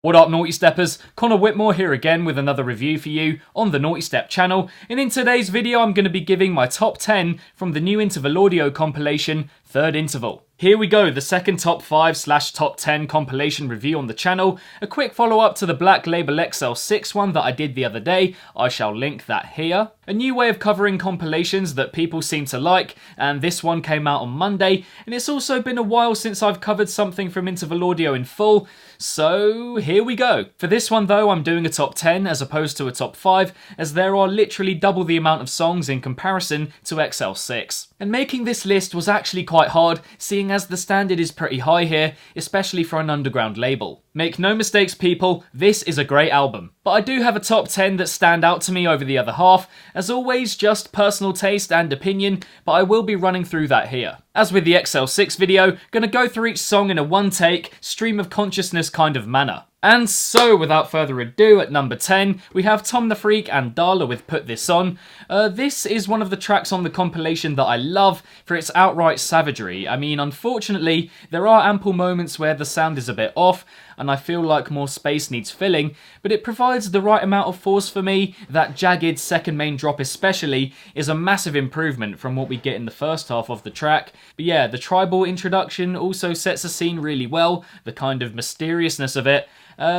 What up, Naughty Steppers? Connor Whitmore here again with another review for you on the Nawtystep channel, and in today's video I'm going to be giving my top 10 from the new interval audio compilation, Third Interval. Here we go, the second top 5/top 10 compilation review on the channel, a quick follow up to the Black Label XL6 one that I did the other day. I shall link that here. A new way of covering compilations that people seem to like, and this one came out on Monday, and it's also been a while since I've covered something from interval audio in full, so here we go. For this one though, I'm doing a top 10 as opposed to a top 5, as there are literally double the amount of songs in comparison to XL6. And making this list was actually quite hard, seeing as the standard is pretty high here, especially for an underground label. Make no mistakes people, this is a great album. But I do have a top 10 that stand out to me over the other half, as always just personal taste and opinion, but I will be running through that here. As with the XL6 video, gonna go through each song in a one take, stream of consciousness kind of manner. And so, without further ado, at number 10, we have Tom the Freak and Darla with Put This On. This is one of the tracks on the compilation that I love for its outright savagery. I mean, unfortunately, there are ample moments where the sound is a bit off, and I feel like more space needs filling, but it provides the right amount of force for me. That jagged second main drop especially is a massive improvement from what we get in the first half of the track. But yeah, the tribal introduction also sets the scene really well, the kind of mysteriousness of it.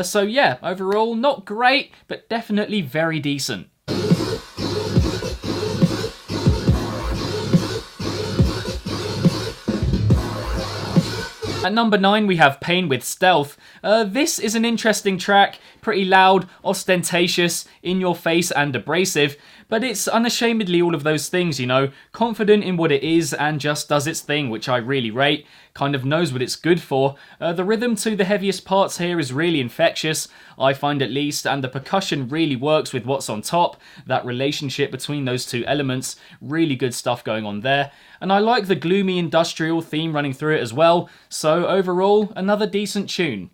So yeah, overall not great, but definitely very decent. At number 9 we have Pain with Stealth. This is an interesting track, pretty loud, ostentatious, in your face and abrasive, but it's unashamedly all of those things, you know, confident in what it is and just does its thing, which I really rate, kind of knows what it's good for. The rhythm to the heaviest parts here is really infectious, I find at least, and the percussion really works with what's on top, that relationship between those two elements, really good stuff going on there. And I like the gloomy industrial theme running through it as well, so overall, another decent tune.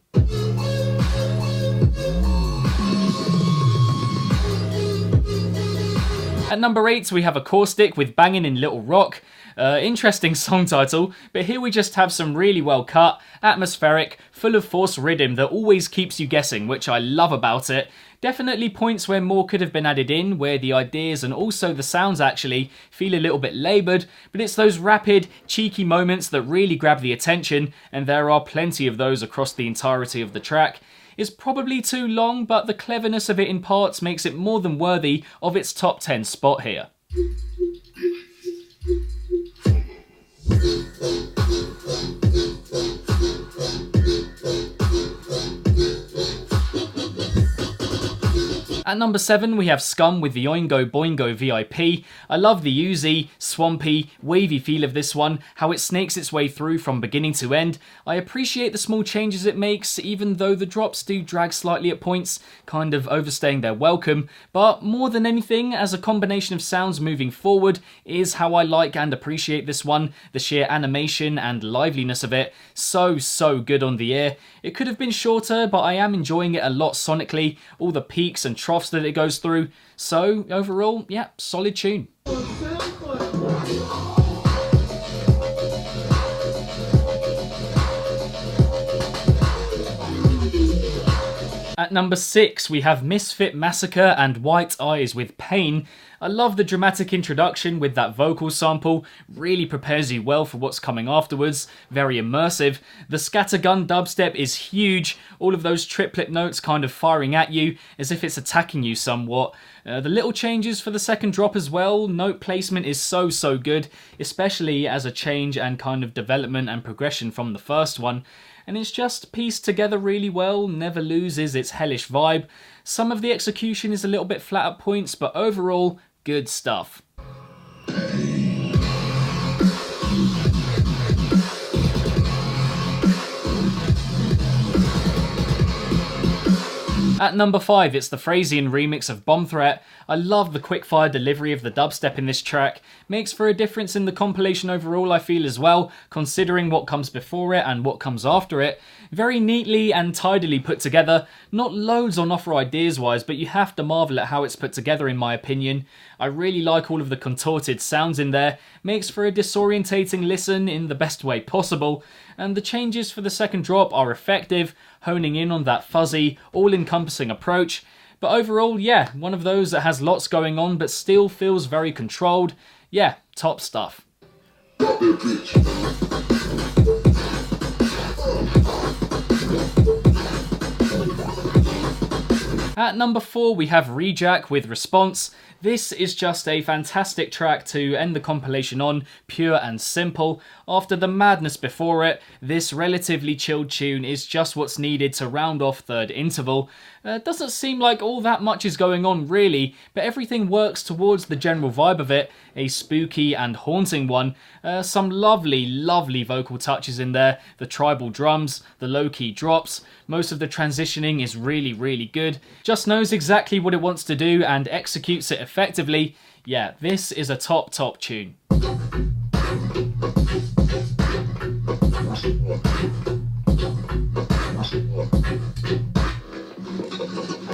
At number 8 we have Acoustic with Bangin' in Little Rock. Interesting song title, but here we just have some really well cut, atmospheric, full of force RIDDIM that always keeps you guessing, which I love about it. Definitely points where more could have been added in, where the ideas and also the sounds actually feel a little bit laboured, but it's those rapid, cheeky moments that really grab the attention, and there are plenty of those across the entirety of the track. It's probably too long, but the cleverness of it in parts makes it more than worthy of its top 10 spot here. At number 7 we have Scum with the Oingo Boingo VIP. I love the oozy, swampy, wavy feel of this one, how it snakes its way through from beginning to end. I appreciate the small changes it makes, even though the drops do drag slightly at points, kind of overstaying their welcome, but more than anything, as a combination of sounds moving forward, is how I like and appreciate this one. The sheer animation and liveliness of it, so good on the ear. It could have been shorter, but I am enjoying it a lot sonically, all the peaks and troughs that it goes through, so overall, yeah, solid tune. At number 6 we have Misfit Massacre and White Eyes with Pain. I love the dramatic introduction with that vocal sample, really prepares you well for what's coming afterwards, very immersive. The scattergun dubstep is huge, all of those triplet notes kind of firing at you as if it's attacking you somewhat. The little changes for the second drop as well, note placement is so good, especially as a change and kind of development and progression from the first one. And it's just pieced together really well, never loses its hellish vibe. Some of the execution is a little bit flat at points, but overall, good stuff. At number 5, it's the Frazee remix of Bomb Threat. I love the quickfire delivery of the dubstep in this track. Makes for a difference in the compilation overall, I feel, as well, considering what comes before it and what comes after it. Very neatly and tidily put together. Not loads on offer ideas-wise, but you have to marvel at how it's put together, in my opinion. I really like all of the contorted sounds in there. Makes for a disorientating listen in the best way possible. And the changes for the second drop are effective. honing in on that fuzzy, all-encompassing approach. But overall, yeah, one of those that has lots going on but still feels very controlled. Yeah, top stuff. At number 4 we have Rejak with Response. This is just a fantastic track to end the compilation on, pure and simple. After the madness before it, this relatively chilled tune is just what's needed to round off third interval. Doesn't seem like all that much is going on really, but everything works towards the general vibe of it, a spooky and haunting one. Some lovely vocal touches in there, the tribal drums, the low-key drops. Most of the transitioning is really good. Just knows exactly what it wants to do and executes it effectively. Yeah, this is a top tune.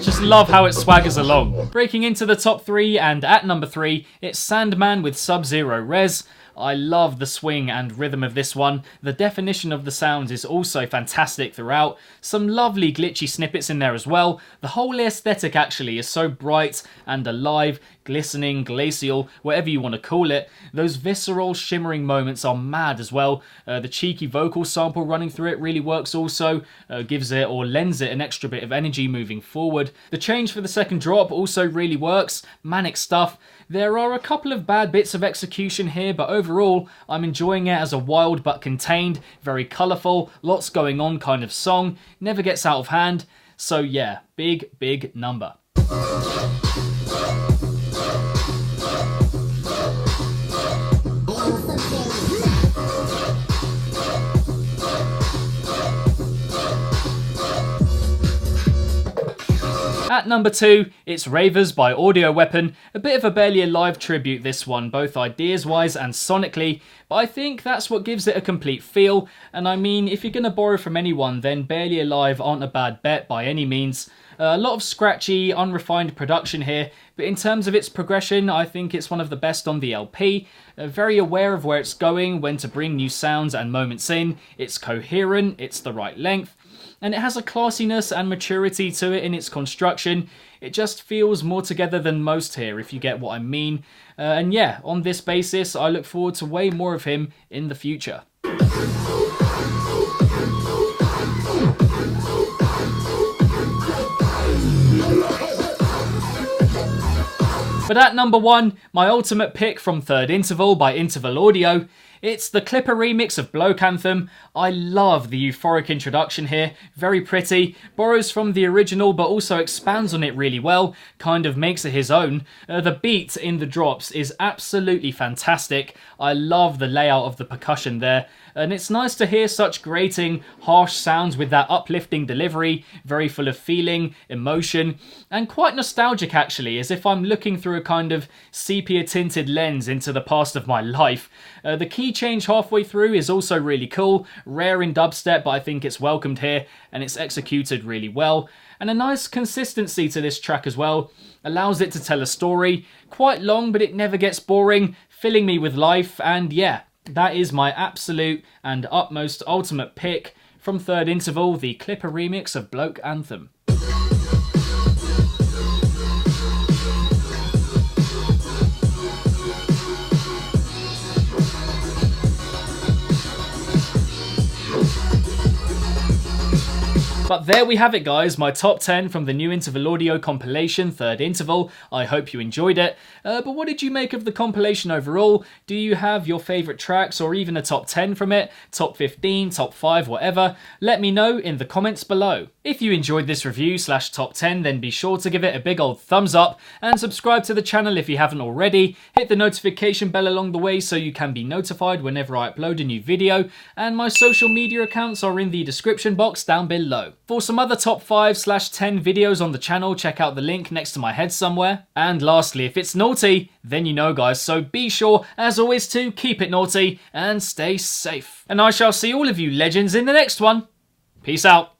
Just love how it swaggers along. Breaking into the top 3, and at number 3, it's Sandman with Sub-Zero Res. I love the swing and rhythm of this one. The definition of the sounds is also fantastic throughout. Some lovely glitchy snippets in there as well. The whole aesthetic actually is so bright and alive, glistening, glacial, whatever you want to call it. Those visceral, shimmering moments are mad as well. The cheeky vocal sample running through it really works also. Gives it or lends it an extra bit of energy moving forward. The change for the second drop also really works. Manic stuff. There are a couple of bad bits of execution here, but overall, I'm enjoying it as a wild but contained, very colourful, lots going on kind of song. Never gets out of hand. So yeah, big number. At number 2, it's Ravers by Audio Weapon. A bit of a Barely Alive tribute this one, both ideas-wise and sonically, but I think that's what gives it a complete feel, and I mean, if you're going to borrow from anyone, then Barely Alive aren't a bad bet by any means. A lot of scratchy, unrefined production here, but in terms of its progression, I think it's one of the best on the LP. Very aware of where it's going, when to bring new sounds and moments in. It's coherent, it's the right length, and it has a classiness and maturity to it in its construction. It just feels more together than most here, if you get what I mean. And yeah, on this basis, I look forward to way more of him in the future. But at number 1, my ultimate pick from Third Interval by Interval Audio. It's the Clipper remix of Bloke Anthem. I love the euphoric introduction here, very pretty, borrows from the original but also expands on it really well, kind of makes it his own. The beat in the drops is absolutely fantastic. I love the layout of the percussion there, and it's nice to hear such grating, harsh sounds with that uplifting delivery, very full of feeling, emotion, and quite nostalgic actually, as if I'm looking through a kind of sepia-tinted lens into the past of my life. The key change halfway through is also really cool, rare in dubstep, but I think it's welcomed here, and it's executed really well. And a nice consistency to this track as well, allows it to tell a story, quite long but it never gets boring, filling me with life, and yeah, that is my absolute and utmost ultimate pick from Third Interval, the Clipper remix of Bloke Anthem. But there we have it guys, my top 10 from the new Interval Audio compilation, Third Interval. I hope you enjoyed it. But what did you make of the compilation overall? Do you have your favourite tracks or even a top 10 from it? Top 15, top 5, whatever? Let me know in the comments below. If you enjoyed this review / top 10, then be sure to give it a big old thumbs up and subscribe to the channel if you haven't already. Hit the notification bell along the way so you can be notified whenever I upload a new video, and my social media accounts are in the description box down below. For some other top 5 / 10 videos on the channel, check out the link next to my head somewhere. And lastly, if it's naughty, then you know guys, so be sure, as always, to keep it naughty and stay safe. And I shall see all of you legends in the next one. Peace out.